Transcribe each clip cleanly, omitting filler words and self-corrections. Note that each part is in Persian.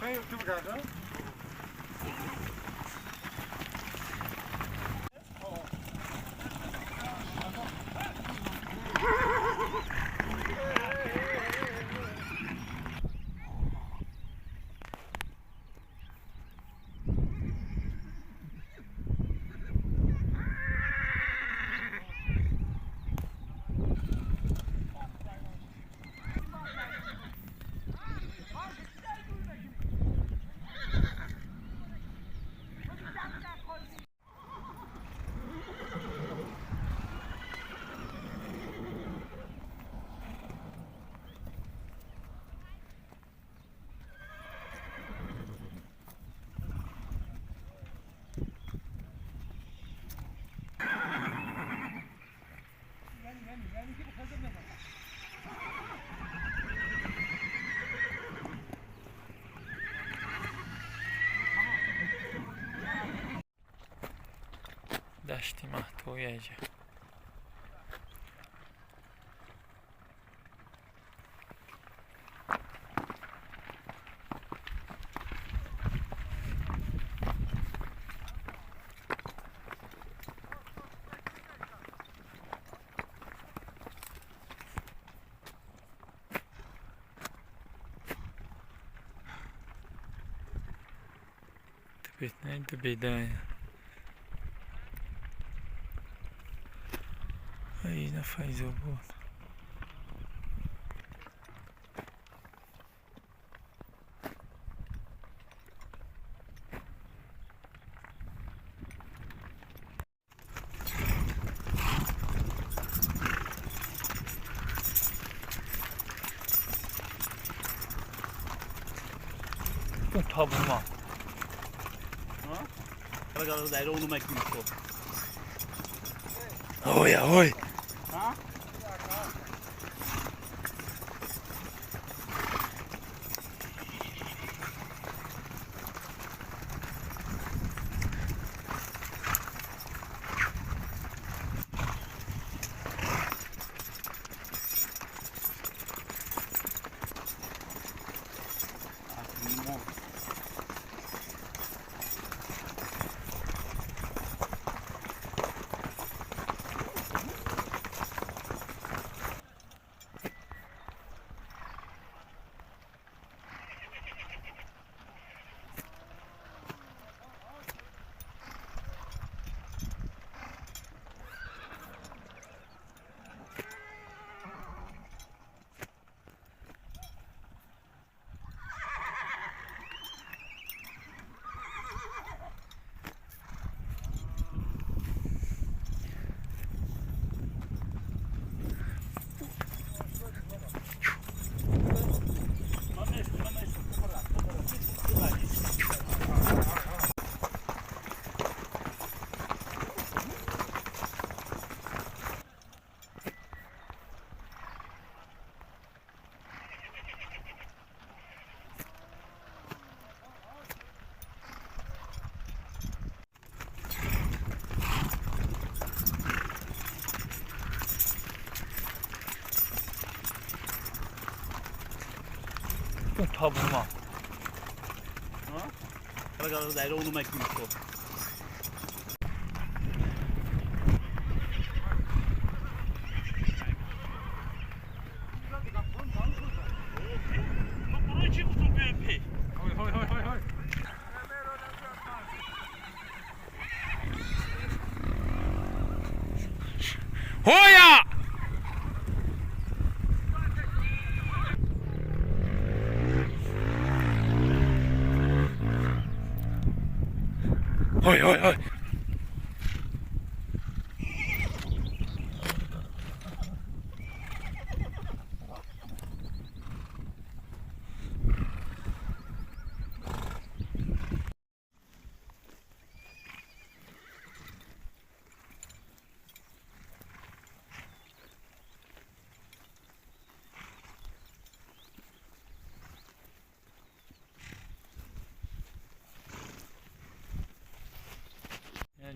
Sen YouTube kanalı? دشتی محتوی ایجا Tibet neydi Yine fayda bu. Bu tabuma. Agora daí eu não me conto. Oi. Hã? Bu tabuma. Agora daí eu não me conto. Hoya! Hoy.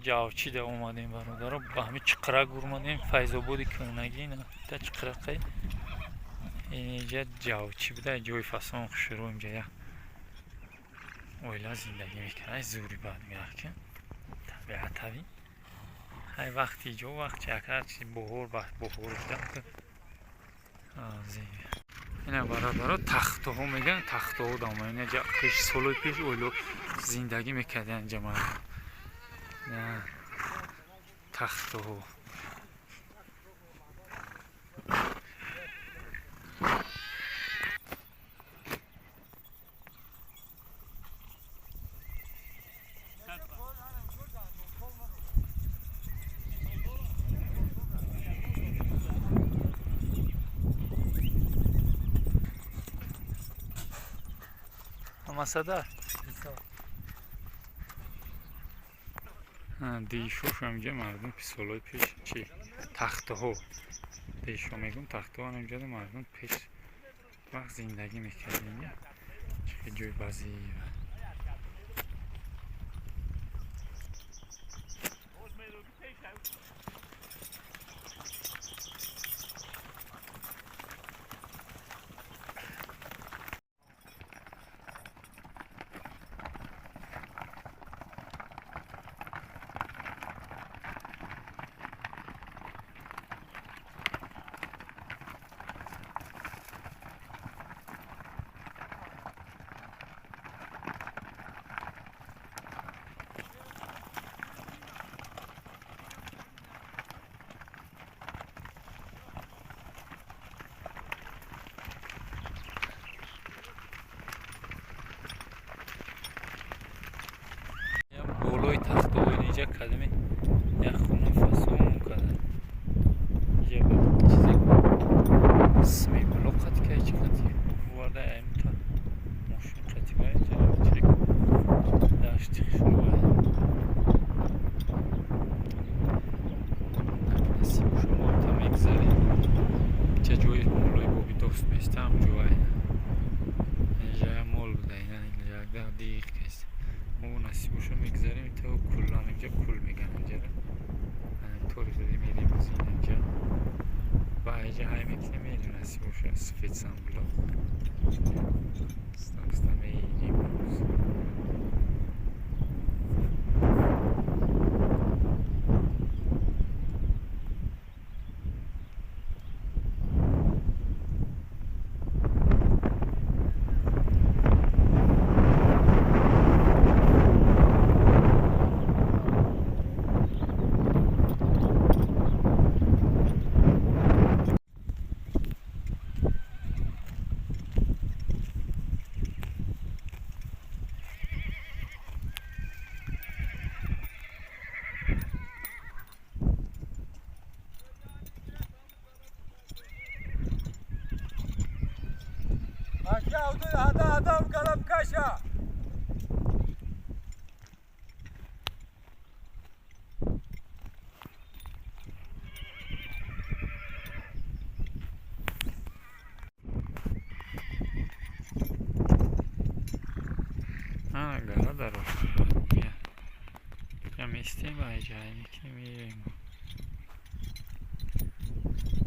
جاوچی ده اومدیم برادر با همین چقرق اومدیم فیض‌آباد کونگی نه تا چقرقه اینجا جاوچی بوده جوی فصل شروع اینجا یا اویلا زندگی میکنه زوری باید میرکن طبیعت طبیعی های وقتی جو وقت چکر چی بخور بودم که اینه برادرها تخته ها میگن تخته ها دامه اینجا پیش سالوی پیش اویلو زندگی میکرده اینجا مردم نه تخته ها مساده دیشوش همجا مردم پیسولای پیش چی تخته ها دیشو میگم تخته ها همجا مردم پیش وقت زندگی میکردیم چه جوی بازی بالای تخته های اینجا کدمی یک خونه فصل کردن اینجا بود چیزی سمی بلو قد که چی قدی وارده ایمتا ماشین قدی باید اینجا چیک داشتی شروع نسیم شما تا میگذاری چه جوی مولای بابی دوست میستم جوی اینجا مول بوده اینجا ده دیگه کست او نصیبشو میگذاریم تا کلان اینجا کل میگن اینجا طوری داری میریم از این اینجا و اینجا های میکنیم میریم نصیبشو سفید سنبلا ستا میریم روز هذا قلم كشا گلا در یا میستیم و اینجا میکنیم میریم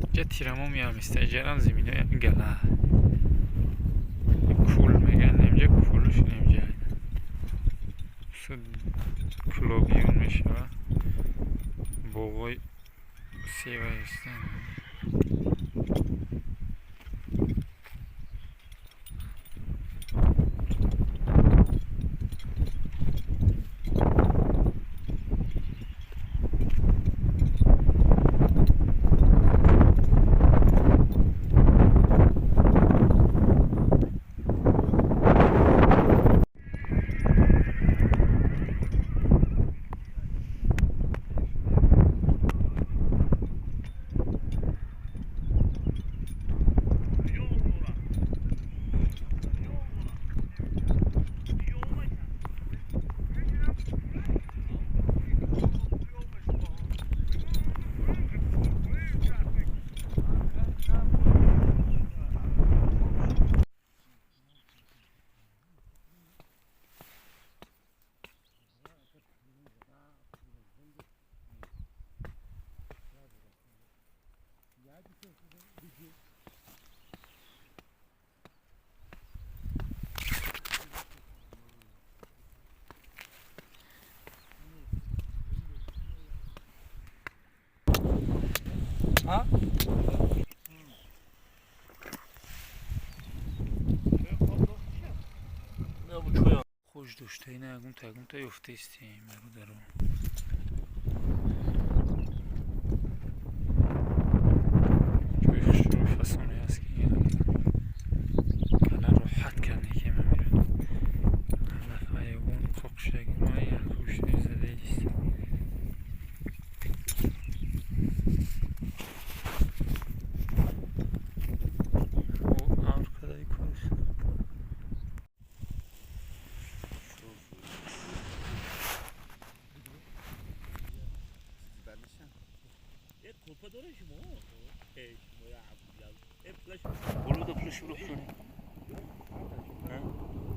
اینجا تیرمو میام میسته اینجا هم زمینه گلا کول میگن اینجا کولش اینجا کلوبیون میشه بابای سیوه هستن Ha? نه bu çoya. خوش داشته اینه اگون تا یفته استیم برو جوی خشروی فسانه هست که کلا راحت کنه که من میرون هدف حیوان خوکشک مایی خوشی زده ایست o arkadayı koysun. یک کوپه داره شما شما یا عبد الله فلاش برو ده فلاش روح شنو ها